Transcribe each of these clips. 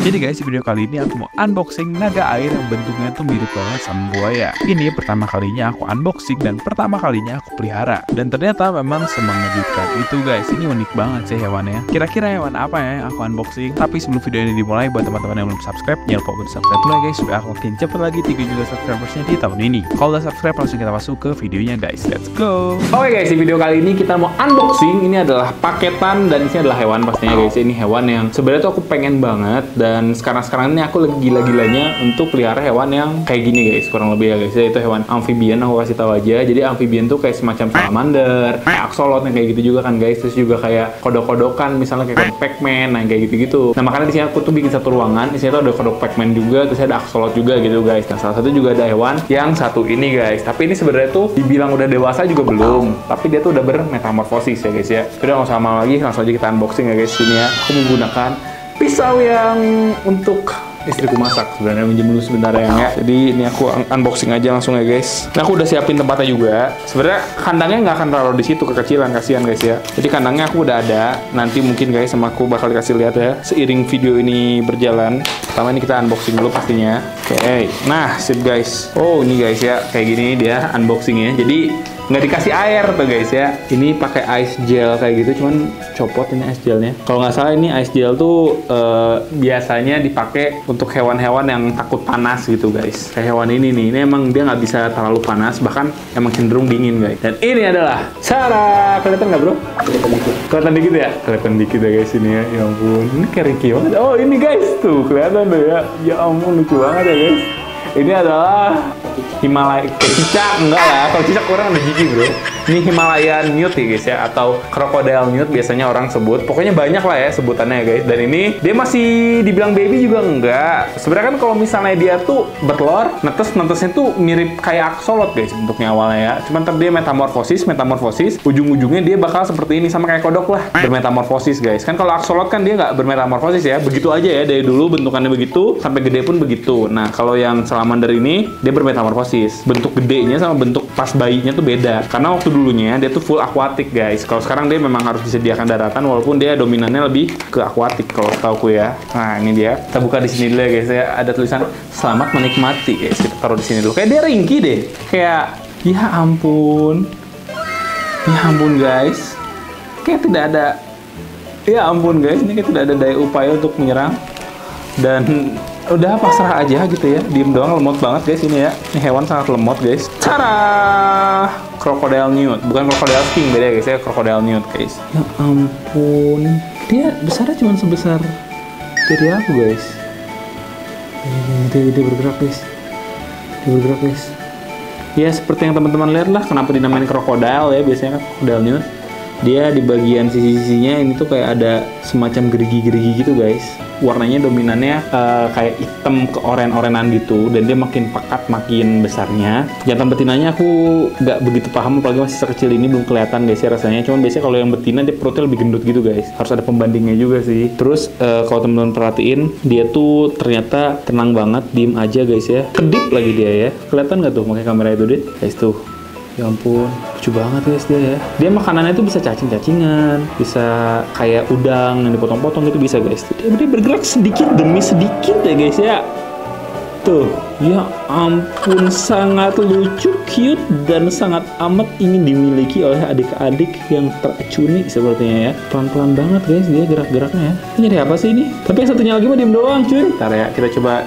Jadi guys, di video kali ini aku mau unboxing naga air yang bentuknya tuh mirip banget sama buaya. Ini pertama kalinya aku unboxing dan pertama kalinya aku pelihara. Dan ternyata memang semengejutkan itu guys. Ini unik banget sih hewannya. Kira-kira hewan apa ya yang aku unboxing? Tapi sebelum video ini dimulai, buat teman-teman yang belum subscribe, jangan lupa untuk subscribe dulu ya guys, supaya aku makin cepet lagi 3 juta subscribersnya di tahun ini. Kalau udah subscribe, langsung kita masuk ke videonya guys. Let's go. Oke guys, di video kali ini kita mau unboxing. Ini adalah paketan dan ini adalah hewan pastinya guys. Ini hewan yang sebenarnya tuh aku pengen banget, dan sekarang ini aku lagi gila-gilanya untuk pelihara hewan yang kayak gini guys, kurang lebih ya guys. Itu hewan amphibian, aku kasih tahu aja. Jadi amphibian tuh kayak semacam salamander, kayak axolotl yang kayak gitu juga kan guys. Terus juga kayak kodok-kodokan, misalnya kayak Pac-Man, nah kayak gitu-gitu. Nah makanya di sini aku tuh bikin satu ruangan. Di sini tuh ada kodok Pac-Man juga, terus ada axolotl juga gitu guys. Nah salah satu juga ada hewan yang satu ini guys. Tapi ini sebenarnya tuh dibilang udah dewasa juga belum. Tapi dia tuh udah bermetamorfosis ya guys ya. Udah nggak usah lama lagi, langsung aja kita unboxing ya guys. Sini ya, aku menggunakan pisau yang untuk istriku masak sebenarnya, minjem dulu sebentar ya. Jadi ini aku unboxing aja langsung ya guys. Nah aku udah siapin tempatnya juga. Sebenarnya kandangnya nggak akan taruh di situ, kekecilan, kasihan guys ya. Jadi kandangnya aku udah ada. Nanti mungkin guys sama aku bakal dikasih lihat ya seiring video ini berjalan. Pertama ini kita unboxing dulu pastinya. Oke. Nah sip guys. Oh ini guys ya, kayak gini dia unboxingnya. Jadi nggak dikasih air tuh guys ya. Ini pakai ice gel kayak gitu, cuman copot ini ice gelnya. Kalau nggak salah ini ice gel tuh biasanya dipakai untuk hewan-hewan yang takut panas gitu guys. Kayak hewan ini nih, ini emang dia nggak bisa terlalu panas, bahkan emang cenderung dingin guys. Dan ini adalah cara, kelihatan nggak bro? Kelihatan dikit ya? Kelihatan dikit ya guys ini ya. Ya ampun, ini kayak Ricky banget. Oh ini guys tuh kelihatan tuh ya. Ya ampun lucu banget ya guys. Ini adalah Himalaya, cicak enggak lah, kalau cicak orang udah jijik bro. Ini Himalayan newt ya guys ya, atau crocodile newt biasanya orang sebut. Pokoknya banyak lah ya sebutannya ya guys. Dan ini dia masih dibilang baby juga enggak. Sebenarnya kan kalau misalnya dia tuh bertelur, netesnya tuh mirip kayak axolotl guys bentuknya awalnya ya. Cuman ntar dia metamorfosis, ujung-ujungnya dia bakal seperti ini, sama kayak kodok lah, bermetamorfosis guys. Kan kalau axolotl kan dia nggak bermetamorfosis ya, begitu aja ya dari dulu bentukannya begitu sampai gede pun begitu. Nah kalau yang salamander ini dia bermetamorfosis. Bentuk gedenya sama bentuk pas bayinya tuh beda. Karena waktu dulunya dia tuh full aquatic guys. Kalau sekarang dia memang harus disediakan daratan, walaupun dia dominannya lebih ke aquatic kalau tauku ya. Nah ini dia. Kita buka di sini dulu ya guys ya. Ada tulisan selamat menikmati guys. Kita taruh di sini dulu. Kayak dia ringkih deh. Kayak ya ampun. Ya ampun guys. Kayak tidak ada. Ya ampun guys. Ini kayak tidak ada daya upaya untuk menyerang. Dan udah pasrah aja gitu ya, diem doang, lemot banget guys ini ya. Ini hewan sangat lemot guys. Cara crocodile newt, bukan crocodile king, beda ya guys ya, crocodile newt guys. Ya ampun, dia besarnya cuma sebesar jari aku guys. Dia bergerak guys, dia bergerak guys. Ya seperti yang teman-teman lihat lah, kenapa dinamain crocodile ya, biasanya kan crocodile newt. Dia di bagian sisi-sisinya ini tuh kayak ada semacam gerigi-gerigi gitu guys. Warnanya dominannya kayak hitam ke oren-orenan gitu, dan dia makin pekat makin besarnya. Jantan betinanya aku nggak begitu paham, apalagi masih sekecil ini belum kelihatan guys ya rasanya. Cuman biasanya kalau yang betina dia perutnya lebih gendut gitu guys. Harus ada pembandingnya juga sih. Terus kalau teman-teman perhatiin, dia tuh ternyata tenang banget, diem aja guys ya. Kedip lagi dia ya. Kelihatan nggak tuh pakai kamera itu deh guys tuh. Ya ampun, lucu banget guys dia ya. Dia makanannya tuh bisa cacing-cacingan, bisa kayak udang yang dipotong-potong gitu bisa guys. Dia bergerak sedikit demi sedikit ya guys ya. Tuh, ya ampun, sangat lucu, cute, dan sangat amat ingin dimiliki oleh adik-adik yang teracuni sepertinya ya. Pelan-pelan banget guys dia gerak-geraknya ya. Ini jadi apa sih ini? Tapi yang satunya lagi mah diem doang cuy. Ntar ya, kita coba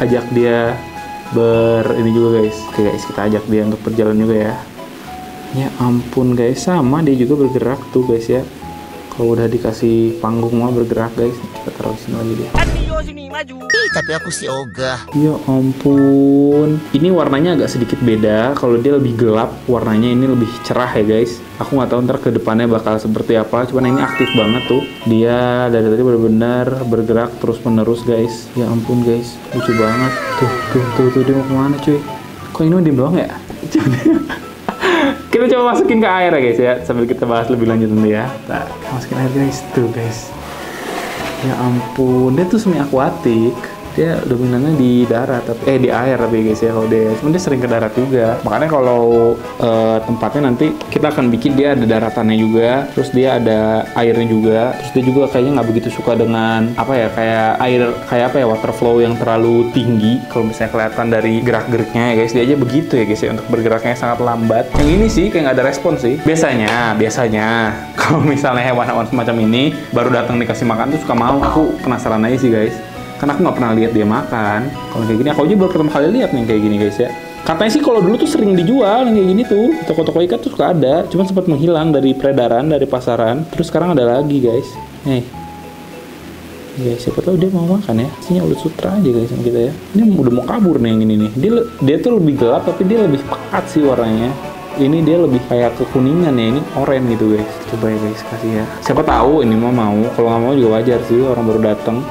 ajak dia ini juga guys. Oke guys, kita ajak dia untuk berjalan juga ya. Ya ampun guys, sama dia juga bergerak tuh guys ya. Kalau udah dikasih panggung mah bergerak guys. Kita taruh di sini lagi dia. Tapi aku sih ogah. Ya ampun. Ini warnanya agak sedikit beda. Kalau dia lebih gelap, warnanya ini lebih cerah ya guys. Aku nggak tahu ntar ke depannya bakal seperti apa. Cuman ini aktif banget tuh. Dia dari tadi benar-benar bergerak terus-menerus guys. Ya ampun guys, lucu banget. Tuh dia mau kemana cuy? Kok ini diem doang ya? Kita coba masukin ke air ya guys ya, sambil kita bahas lebih lanjut nanti ya. Nah, masukin air guys. Tuh guys. Ya ampun, dia tuh semi akuatik. Dia dominannya di darat, di air tapi guys ya kalau dia. Cuman dia sering ke darat juga. Makanya kalau tempatnya nanti kita akan bikin dia ada daratannya juga, terus dia ada airnya juga. Terus dia juga kayaknya nggak begitu suka dengan kayak air water flow yang terlalu tinggi. Kalau misalnya kelihatan dari gerak-geriknya ya guys, dia aja begitu ya guys ya, untuk bergeraknya sangat lambat. Yang ini sih kayak nggak ada respon sih. Biasanya kalau misalnya hewan-hewan semacam ini baru datang dikasih makan tuh suka mau. Aku penasaran aja sih guys, karena aku nggak pernah lihat dia makan. Kalau kayak gini aku aja baru pertama kali lihat nih kayak gini guys ya. Katanya sih kalau dulu tuh sering dijual yang kayak gini tuh, toko-toko ikan tuh suka ada, cuman sempat menghilang dari peredaran, dari pasaran. Terus sekarang ada lagi guys. Nih guys, siapa tahu dia mau makan ya. Isinya ulat sutra aja guys sama kita ya. Ini udah mau kabur nih yang ini nih. Dia tuh lebih gelap tapi dia lebih pekat sih warnanya. Ini dia lebih kayak kekuningan ya, ini oranye gitu guys. Coba ya guys, kasih ya. Siapa tahu ini mau, kalau nggak mau juga wajar sih, orang baru datang.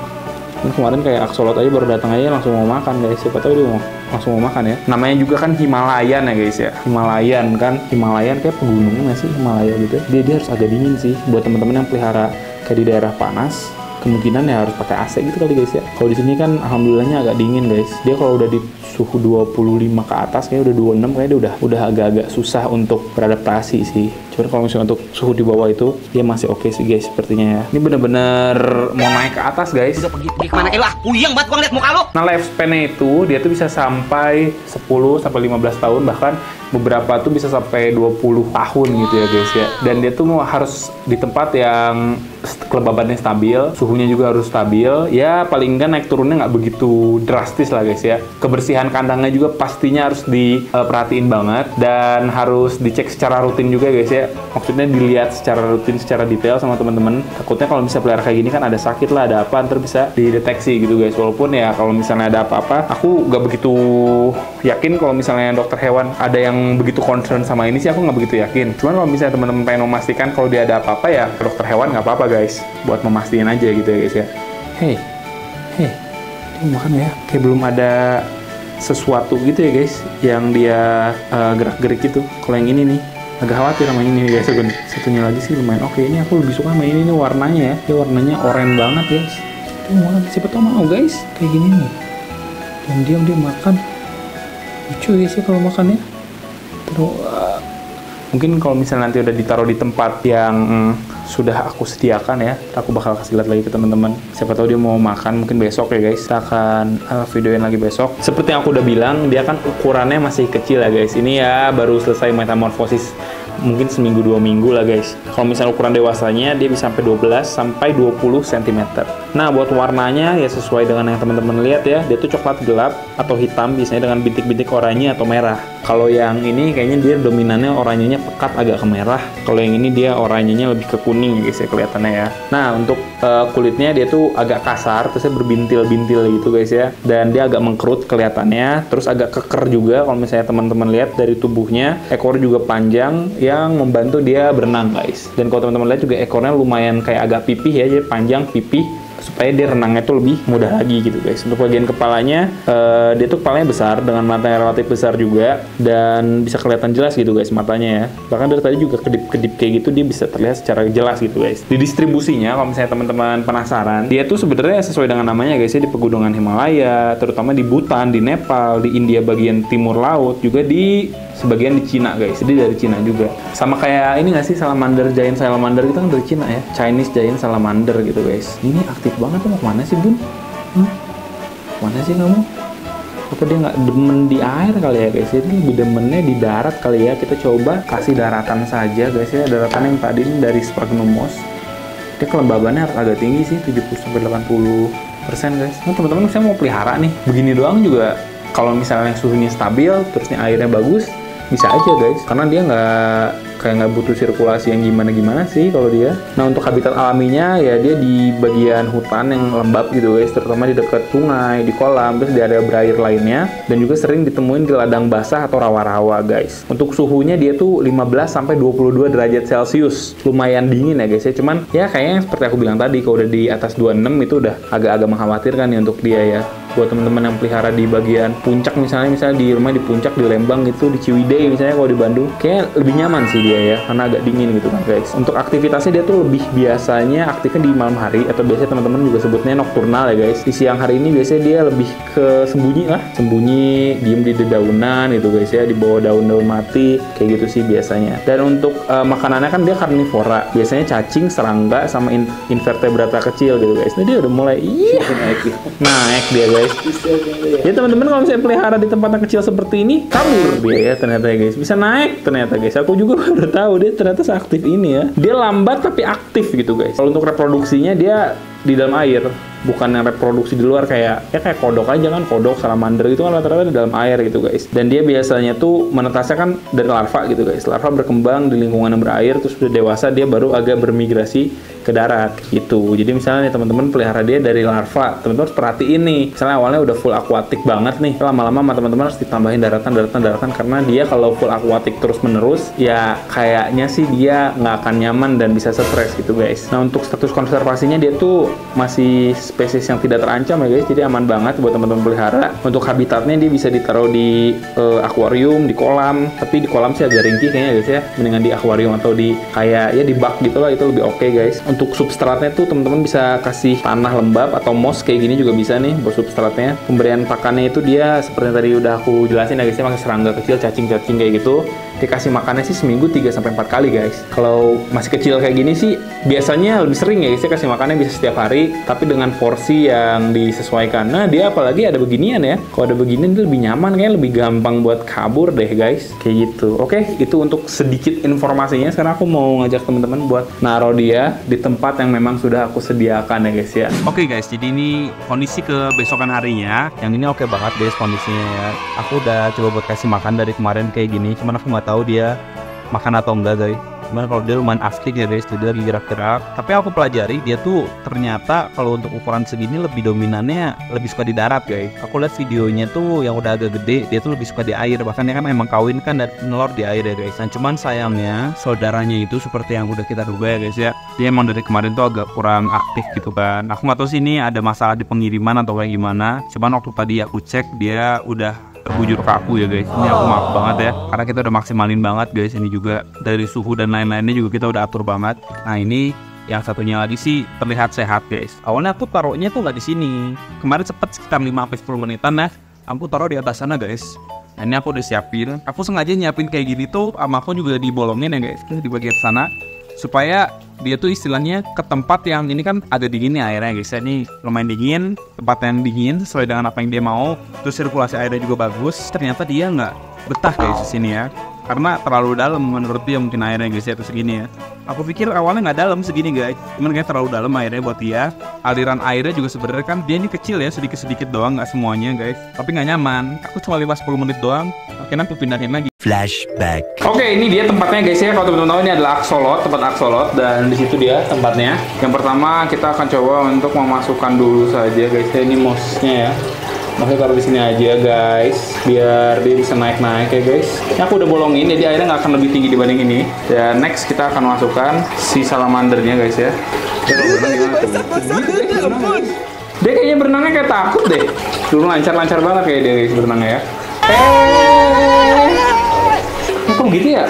Kan kemarin kayak aksolot aja baru datang aja langsung mau makan guys. Siapa tahu dia langsung mau makan ya. Namanya juga kan Himalayan ya guys ya. Himalayan kayak pegunungan nggak sih Himalaya gitu. Dia harus agak dingin sih. Buat teman-teman yang pelihara kayak di daerah panas, kemungkinan ya harus pakai AC gitu kali guys ya. Kalau di sini kan alhamdulillahnya agak dingin guys. Dia kalau udah di suhu 25 ke atas kayak udah 26 kayak dia udah agak-agak susah untuk beradaptasi sih. Cuman kalau misalnya untuk suhu di bawah itu dia masih oke sih guys sepertinya ya. Ini bener-bener mau naik ke atas guys. Udah pergi kemana? Puyeng banget gua ngeliat muka lo. Nah, lifespan-nya itu dia tuh bisa sampai 10 sampai 15 tahun, bahkan beberapa tuh bisa sampai 20 tahun gitu ya guys ya. Dan dia tuh harus di tempat yang kelembabannya stabil, suhunya juga harus stabil. Ya paling enggak naik turunnya nggak begitu drastis lah guys ya. Kebersihan kandangnya juga pastinya harus diperhatiin banget dan harus dicek secara rutin juga guys ya. Maksudnya dilihat secara rutin, secara detail sama teman-teman. Takutnya kalau misalnya pelihara kayak gini kan ada sakit lah, ada apa, ntar bisa dideteksi gitu guys. Walaupun ya kalau misalnya ada apa-apa, aku nggak begitu yakin kalau misalnya dokter hewan ada yang begitu concern sama ini sih, aku nggak begitu yakin. Cuman kalau misalnya teman-teman pengen memastikan kalau dia ada apa-apa ya ke dokter hewan nggak apa-apa guys, buat memastikan aja gitu ya guys ya. Hey, dia makan ya, kayak belum ada sesuatu gitu ya guys yang dia gerak-gerik gitu. Kalau yang ini nih agak khawatir sama ini guys. Satunya lagi sih lumayan oke. Ini aku lebih suka sama ini nih warnanya ya. Dia warnanya oranye banget guys. Dia makan, siapa tau mau guys kayak gini nih. Diam-diam dia makan. Lucu guys ya kalau makan ya. Terus mungkin kalau misalnya nanti udah ditaruh di tempat yang sudah aku sediakan ya, aku bakal kasih lihat lagi ke teman-teman. Siapa tahu dia mau makan mungkin besok ya guys. Kita akan videoin lagi besok. Seperti yang aku udah bilang, dia kan ukurannya masih kecil ya guys. Ini ya baru selesai metamorfosis mungkin seminggu 2 minggu lah guys. Kalau misalnya ukuran dewasanya dia bisa sampai 12 sampai 20 cm. Nah, buat warnanya ya sesuai dengan yang teman-teman lihat ya. Dia tuh coklat gelap atau hitam, biasanya dengan bintik-bintik oranye atau merah. Kalau yang ini kayaknya dia dominannya oranyenya pekat agak ke merah. Kalau yang ini dia oranyenya lebih ke kuning guys ya kelihatannya ya. Nah, untuk kulitnya dia tuh agak kasar, terusnya berbintil-bintil gitu guys ya. Dan dia agak mengkerut kelihatannya, terus agak keker juga kalau misalnya teman-teman lihat dari tubuhnya. Ekor juga panjang yang membantu dia berenang guys. Dan kalau teman-teman lihat juga ekornya lumayan kayak agak pipih ya, jadi panjang pipih supaya dia renangnya tuh lebih mudah lagi gitu guys. Untuk bagian kepalanya, dia tuh kepalanya besar dengan mata yang relatif besar juga dan bisa kelihatan jelas gitu guys matanya ya. Bahkan dari tadi juga kedip-kedip kayak gitu dia bisa terlihat secara jelas gitu guys. Di distribusinya kalau misalnya teman-teman penasaran, dia tuh sebenarnya sesuai dengan namanya guys ya, di pegunungan Himalaya, terutama di Bhutan, di Nepal, di India bagian timur laut, juga di sebagian di Cina guys. Jadi dari Cina juga. Sama kayak ini nggak sih, salamander, giant salamander itu kan dari Cina ya. Chinese giant salamander gitu guys. Ini aktif banget tuh, mau kemana sih bun? Mana sih kamu? Apa dia nggak demen di air kali ya guys? Ini lebih demennya di darat kali ya. Kita coba kasih daratan saja guys ya. Daratan yang tadi ini dari Sphagnum moss. Dia kelembabannya harus agak tinggi sih, 70-80% guys. Nah teman-teman saya mau pelihara nih. Begini doang juga kalau misalnya suhunya stabil, terusnya airnya bagus, bisa aja guys. Karena dia nggak butuh sirkulasi yang gimana-gimana sih kalau dia. Nah untuk habitat alaminya ya dia di bagian hutan yang lembab gitu guys, terutama di dekat sungai, di kolam, terus di area berair lainnya, dan juga sering ditemuin di ladang basah atau rawa-rawa guys. Untuk suhunya dia tuh 15-22 derajat Celcius, lumayan dingin ya guys ya. Cuman ya kayaknya seperti aku bilang tadi, kalau udah di atas 26 itu udah agak-agak mengkhawatirkan nih untuk dia ya. buat teman-teman yang pelihara di bagian puncak misalnya di rumah di puncak di Lembang gitu, di Ciwidey misalnya kalau di Bandung, kayak lebih nyaman sih dia ya, karena agak dingin gitu kan guys. Untuk aktivitasnya dia tuh lebih biasanya aktifnya di malam hari, atau biasanya teman-teman juga sebutnya nokturnal ya guys. Di siang hari ini biasanya dia lebih ke sembunyi, diem di dedaunan gitu guys ya, di bawah daun-daun mati kayak gitu sih biasanya. Dan untuk makanannya kan dia karnivora, biasanya cacing, serangga, sama invertebrata kecil gitu guys. Nah dia udah mulai naik dia guys. Ya teman-teman kalau misalnya pelihara di tempat yang kecil seperti ini, kabur dia ya ternyata ya guys, bisa naik ternyata guys. Aku juga baru tahu dia ternyata seaktif ini ya. Dia lambat tapi aktif gitu guys. Kalau untuk reproduksinya dia di dalam air, bukan yang reproduksi di luar kayak kodok aja kan, kodok, salamander gitu kan rata-rata di dalam air gitu guys. Dan dia biasanya tuh menetasnya kan dari larva gitu guys. Larva berkembang di lingkungan yang berair, terus udah dewasa dia baru agak bermigrasi ke darat gitu. Jadi misalnya nih teman-teman pelihara dia dari larva, teman-teman harus perhatiin nih. Misalnya awalnya udah full akuatik banget nih, lama-lama teman-teman harus ditambahin daratan karena dia kalau full akuatik terus-menerus ya kayaknya sih dia nggak akan nyaman dan bisa stres gitu guys. Nah untuk status konservasinya dia tuh masih spesies yang tidak terancam ya guys, jadi aman banget buat teman-teman pelihara. Untuk habitatnya dia bisa ditaruh di akuarium, di kolam, tapi di kolam sih agak ringkih kayaknya guys ya, mendingan di akuarium atau di kayak ya di bak gitu lah, itu lebih oke guys. Untuk substratnya tuh teman-teman bisa kasih tanah lembab atau moss kayak gini juga bisa nih buat substratnya. Pemberian pakannya itu dia seperti yang tadi udah aku jelasin ya guys, pakai serangga kecil, cacing-cacing kayak gitu. Dikasih makannya sih seminggu 3-4 kali guys. Kalau masih kecil kayak gini sih biasanya lebih sering ya guys, saya kasih makannya bisa setiap hari, tapi dengan porsi yang disesuaikan. Nah dia apalagi ada beginian ya, kalau ada beginian dia lebih nyaman, kayak lebih gampang buat kabur deh guys, kayak gitu. Oke, itu untuk sedikit informasinya. Sekarang aku mau ngajak teman-teman buat naruh dia di tempat yang memang sudah aku sediakan ya guys ya. Oke guys, jadi ini kondisi kebesokan harinya. Yang ini oke banget guys kondisinya ya. Aku udah coba buat kasih makan dari kemarin kayak gini, cuman aku nggak tahu dia makan atau enggak guys. Cuman kalau dia lumayan aktif ya guys, dia lagi gerak-gerak. Tapi aku pelajari dia tuh ternyata kalau untuk ukuran segini lebih dominannya lebih suka di darat guys. Aku lihat videonya tuh yang udah agak gede, dia tuh lebih suka di air. Bahkan dia kan emang kawin kan dan nelor di air ya guys. Nah cuman sayangnya saudaranya itu seperti yang udah kita duga ya guys ya, dia emang dari kemarin tuh agak kurang aktif gitu kan. Aku nggak tahu sih ini ada masalah di pengiriman atau kayak gimana. Cuman waktu tadi aku cek dia udah terbujur ke aku ya guys. Ini aku maaf banget ya, karena kita udah maksimalin banget guys. Ini juga dari suhu dan lain-lainnya juga kita udah atur banget. Nah ini yang satunya lagi sih terlihat sehat guys. Awalnya aku taruhnya tuh nggak di sini. Kemarin cepet sekitar 5-10 menitan ya. Aku taruh di atas sana guys. Nah ini aku udah siapin. Aku sengaja nyiapin kayak gini tuh, sama aku juga dibolongin ya guys, di bagian sana, supaya dia tuh istilahnya ke tempat yang ini kan ada dinginnya airnya guys. Ini lumayan dingin, tempat yang dingin sesuai dengan apa yang dia mau. Terus sirkulasi airnya juga bagus. Ternyata dia nggak betah guys di sini ya, karena terlalu dalam menurut dia mungkin airnya guys ya, tuh segini ya. Aku pikir awalnya nggak dalam segini guys, cuman kayak terlalu dalam airnya buat dia. Aliran airnya juga sebenarnya kan dia ini kecil ya, sedikit-sedikit doang, nggak semuanya guys. Tapi nggak nyaman, aku cuma 5-10 menit doang, akhirnya aku pindahin lagi. Flashback. Oke, ini dia tempatnya guys ya. Kalau teman-teman tahu ini adalah aksolot, tempat aksolot, dan di situ dia tempatnya. Yang pertama kita akan coba untuk memasukkan dulu saja guys ya, ini mossnya ya. Masih taruh di sini aja guys, biar dia bisa naik-naik ya guys. Ini aku udah bolongin, jadi airnya nggak akan lebih tinggi dibanding ini. Dan next kita akan masukkan si salamandernya guys ya. Dia kayaknya berenangnya kayak takut deh. Dulu lancar-lancar banget kayak dia guys berenangnya ya. Kok gitu ya?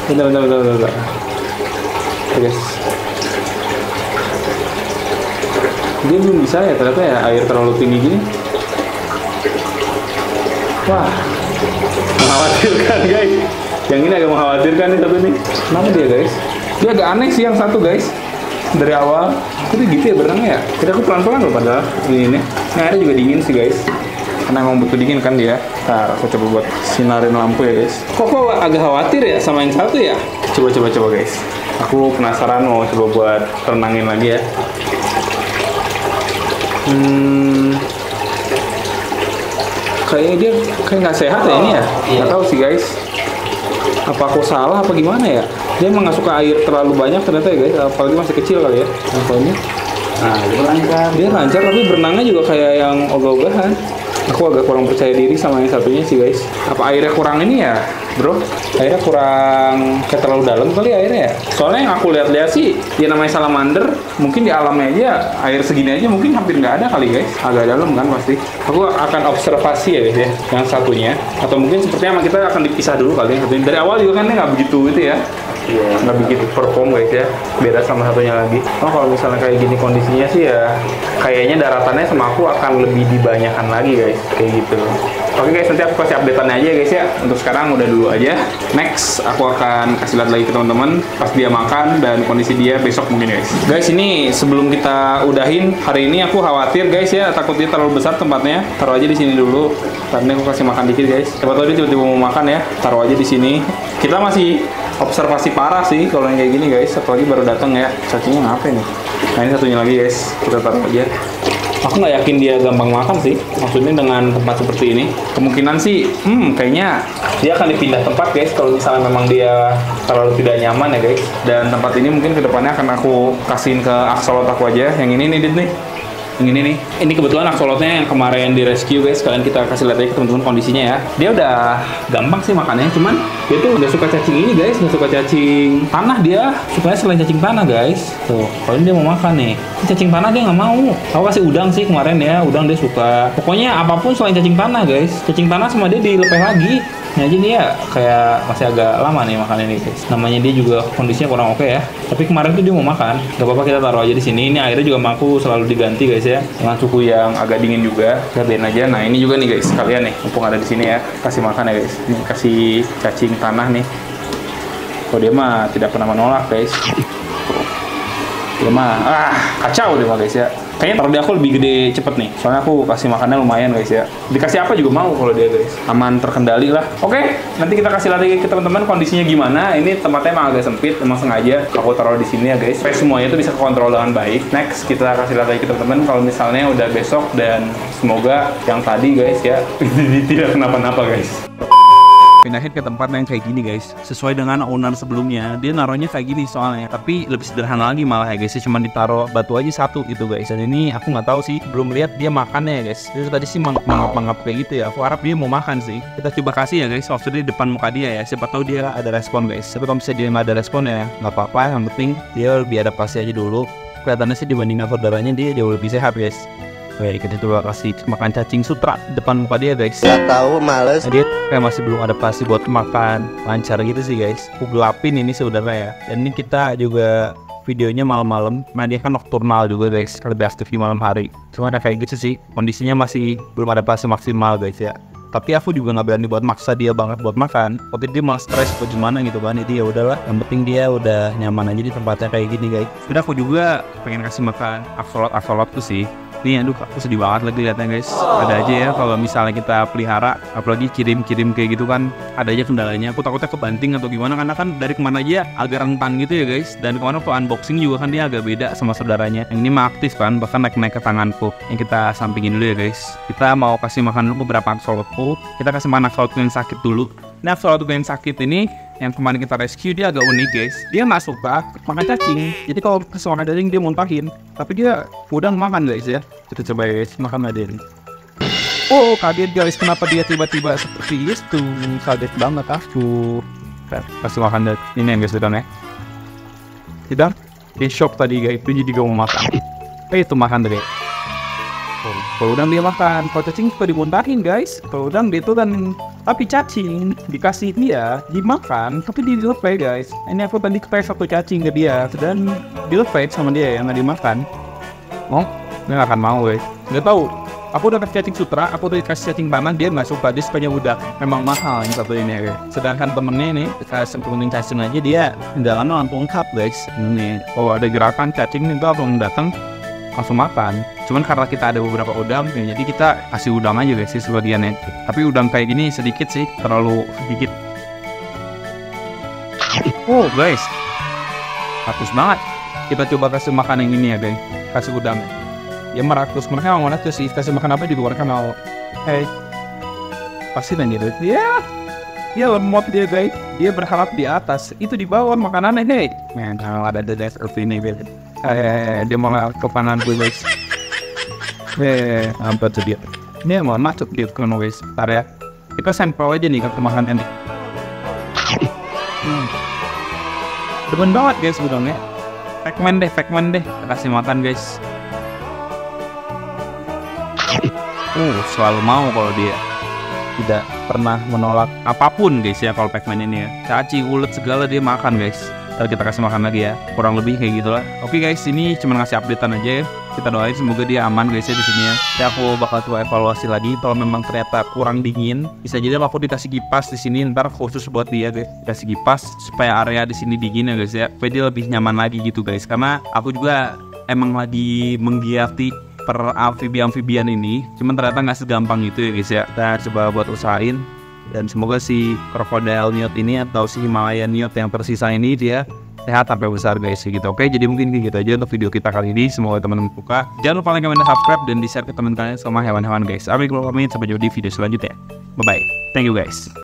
Bentar. Guys. Dia belum bisa ya ternyata ya, air terlalu tinggi gini. Wah, mengkhawatirkan guys. Yang ini agak mengkhawatirkan nih satu nih. Kenapa dia guys? Dia agak aneh sih yang satu guys. Dari awal, itu gitu ya berenangnya ya. Kita aku pelan-pelan loh padahal ini. Nah airnya juga dingin sih guys. Karena emang butuh dingin kan dia. Ntar aku coba buat sinarin lampu ya guys. Kok agak khawatir ya sama yang satu ya? Coba guys. Aku penasaran mau coba buat renangin lagi ya. Kayaknya dia kayak nggak sehat ya ini ya. Nggak tahu sih guys. Apa aku salah apa gimana ya? Dia emang nggak suka air terlalu banyak ternyata ya guys. Apalagi masih kecil kali ya. Nah dia lancar tapi berenangnya juga kayak yang ogah-ogahan. Aku agak kurang percaya diri sama yang satunya sih guys. Apa airnya kurang ini ya bro? Airnya kurang kayak terlalu dalam kali airnya ya. Soalnya yang aku lihat-lihat sih, ya namanya salamander, mungkin di alamnya aja air segini aja mungkin hampir nggak ada kali guys. Agak dalam kan pasti. Aku akan observasi ya guys ya, yang satunya. Atau mungkin sepertinya sama kita akan dipisah dulu kali yang satunya. Dari awal juga kan dia nggak begitu itu ya. Nggak begitu perform guys ya, beda sama satunya lagi. Oh kalau misalnya kayak gini kondisinya sih ya, kayaknya daratannya sama aku akan lebih dibanyakan lagi guys, kayak gitu. Oke guys, nanti aku kasih updateannya aja guys ya. Untuk sekarang udah dulu aja. Next aku akan kasih lihat lagi ke teman-teman pas dia makan dan kondisi dia besok mungkin guys. Guys ini sebelum kita udahin hari ini aku khawatir guys ya, takut dia terlalu besar tempatnya. Taruh aja di sini dulu. Karena aku kasih makan dikit guys. Siapa tahu dia tiba-tiba mau makan ya. Taruh aja di sini. Kita masih observasi parah sih kalau yang kayak gini guys. Apalagi baru datang ya. Cacingnya ngapain nih? Nah ini satunya lagi guys. Kita taruh aja. Aku nggak yakin dia gampang makan sih. Maksudnya dengan tempat seperti ini. Kemungkinan sih, kayaknya dia akan dipindah tempat guys. Kalau misalnya memang dia terlalu tidak nyaman ya guys. Dan tempat ini mungkin kedepannya akan aku kasihin ke aksolot aku aja. Yang ini nih, Dit nih. Yang ini nih. Ini kebetulan aksolotnya yang kemarin di rescue guys. Kalian kita kasih lihat aja ke teman-teman kondisinya ya. Dia udah gampang sih makannya. Cuman dia tuh nggak suka cacing ini guys. Nggak suka cacing tanah dia. Sukanya selain cacing tanah guys. Tuh, kalau ini dia mau makan nih. Cacing tanah dia nggak mau. Aku kasih udang sih kemarin ya. Udang dia suka. Pokoknya apapun selain cacing tanah guys. Cacing tanah sama dia dilepeh lagi. Nah jadi dia kayak masih agak lama nih makan ini guys. Namanya dia juga kondisinya kurang oke ya. Tapi kemarin tuh dia mau makan. Gak apa-apa kita taruh aja di sini. Ini airnya juga aku selalu diganti guys ya. Dengan suhu yang agak dingin juga. Lihatin aja. Nah ini juga nih guys. Kalian nih mumpung ada di sini ya. Kasih makan ya guys. Ini kasih cacing tanah nih. Oh dia mah tidak pernah menolak guys. Dia mah kacau dia mah guys ya. Kayaknya taruh di aku lebih gede cepet nih. Soalnya aku kasih makannya lumayan guys ya. Dikasih apa juga mau kalau dia guys. Aman terkendali lah. Oke, nanti kita kasih lagi ke teman-teman kondisinya gimana. Ini tempatnya emang agak sempit, emang sengaja aku taruh di sini ya guys. Supaya semuanya itu bisa kontrol dengan baik. Next kita kasih lihat lagi ke teman-teman kalau misalnya udah besok dan semoga yang tadi guys ya tidak kenapa-napa guys. Pindahin ke tempat yang kayak gini guys, sesuai dengan owner sebelumnya. Dia naruhnya kayak gini soalnya, tapi lebih sederhana lagi malah ya guys. Cuma ditaruh batu aja satu gitu guys. Dan ini aku nggak tahu sih, belum lihat dia makannya ya guys. Dia tadi sih mangap-mangap kayak gitu ya. Aku harap dia mau makan sih. Kita coba kasih ya guys, maksudnya di depan muka dia ya. Siapa tahu dia ada respon guys. Tapi kalau misalnya dia nggak ada respon ya nggak apa-apa. Yang penting dia lebih adaptasi aja dulu. Kelihatannya sih dibanding saudaranya dia jauh lebih sehat guys. Oke, kita coba kasih makan cacing sutra depan muka dia guys. Gak tahu, males. Dia kayak masih belum adaptasi buat makan lancar gitu sih guys. Aku gelapin ini sebenarnya ya. Dan ini kita juga videonya malam-malam. Nah dia kan nocturnal juga guys, lebih aktif di malam hari. Cuma ada kayak gitu sih. Kondisinya masih belum adaptasi maksimal guys ya. Tapi aku juga nggak berani buat maksa dia banget buat makan. Tapi dia malah stres buat gimana gitu kan. Jadi ya udahlah. Yang penting dia udah nyaman aja di tempatnya kayak gini guys. Udah aku juga pengen kasih makan aksolot tuh sih. Nih aduh aku sedih banget lagi liatnya guys. Ada aja ya kalau misalnya kita pelihara, apalagi kirim-kirim kayak gitu kan, ada aja kendalanya. Aku takutnya kebanting atau gimana, karena kan dari kemana aja agak rentan gitu ya guys. Dan kemana waktu unboxing juga kan dia agak beda sama saudaranya. Yang ini mah aktif kan, bahkan naik-naik ke tanganku. Yang kita sampingin dulu ya guys. Kita mau kasih makan dulu beberapa aksolotku. Kita kasih makan aksolotku yang sakit dulu. Nah aksolotku yang sakit ini yang kemarin kita rescue dia agak unik guys. Dia nggak suka makan cacing. Jadi kalau kesel makan cacing dia muntahin. Tapi dia udang makan guys ya. Kita coba ya guys makan aja nih. Oh kaget guys, kenapa dia tiba-tiba seperti itu? Kaget banget aku. Kasih makan deh. Ini yang guys udang ya. Tidak? Dia shock tadi guys. Dia juga mau makan. Itu makan deh. Kalau udang dia makan, kalau cacing suka dimuntahin guys. Kalau udang dia itu kan, tapi cacing dikasih dia dimakan, tapi dilepeh guys. Ini aku tadi ketemu satu cacing ke dia, dan dilepeh sama dia yang nggak dimakan. Oh, dia nggak akan mau guys. Nggak tahu. Aku udah kasih cacing sutra, aku udah kasih cacing tanah, dia nggak suka. Dia sukanya udang. Memang mahal yang satu ini guys. Sedangkan temennya nih, sebelum cacing aja dia dalamnya langsung lengkap guys. Ini, kalau ada gerakan cacing nih, langsung datang. Langsung makan. Cuman karena kita ada beberapa udang ya, jadi kita kasih udang aja guys sih sebagiannya. Tapi udang kayak gini sedikit sih, terlalu sedikit. Oh guys, ratus banget. Kita coba kasih makan yang ini ya guys. Kasih udang. Ya meratus, mereka mau ratus sih. Kasih makan apa di luar kanal. Hey, pasti dan gitu. Ya, dia lemot dia guys. Dia berharap di atas. Itu di bawah makanannya hey. Man, kalau ada the death of ini guys. Dia mau ke kanan gue guys. Hampir tuh dia. Ini mohon macet gitu kan guys. Bentar ya. Kita sampel aja nih ke makannya nih. Demen banget guys udangnya. Pac-Man deh. Kita kasih makan guys. Selalu mau kalau dia. Tidak pernah menolak apapun guys ya kalau Pac-Man ini ya. Caci, ulet segala dia makan guys. Ntar kita kasih makan lagi ya. Kurang lebih kayak gitulah. Oke guys, ini cuma ngasih updatean aja ya. Kita doain semoga dia aman guys ya di sini ya. Ya aku bakal coba evaluasi lagi kalau memang ternyata kurang dingin. Bisa jadi aku dikasih kipas di sini ntar khusus buat dia guys. Kasih kipas supaya area di sini dingin ya guys ya. Supaya dia lebih nyaman lagi gitu guys. Karena aku juga emang lagi menggiati per amfibian ini. Cuman ternyata nggak segampang itu ya guys ya. Kita coba buat usahain. Dan semoga si crocodile newt ini atau si Himalayan newt yang tersisa ini dia sehat sampai besar guys gitu. Oke, jadi mungkin gitu aja untuk video kita kali ini. Semoga teman-teman suka. Jangan lupa like, comment, dan subscribe dan di share ke teman kalian sama hewan-hewan guys. Sampai jumpa, sampai jumpa di video selanjutnya. Bye bye. Thank you guys.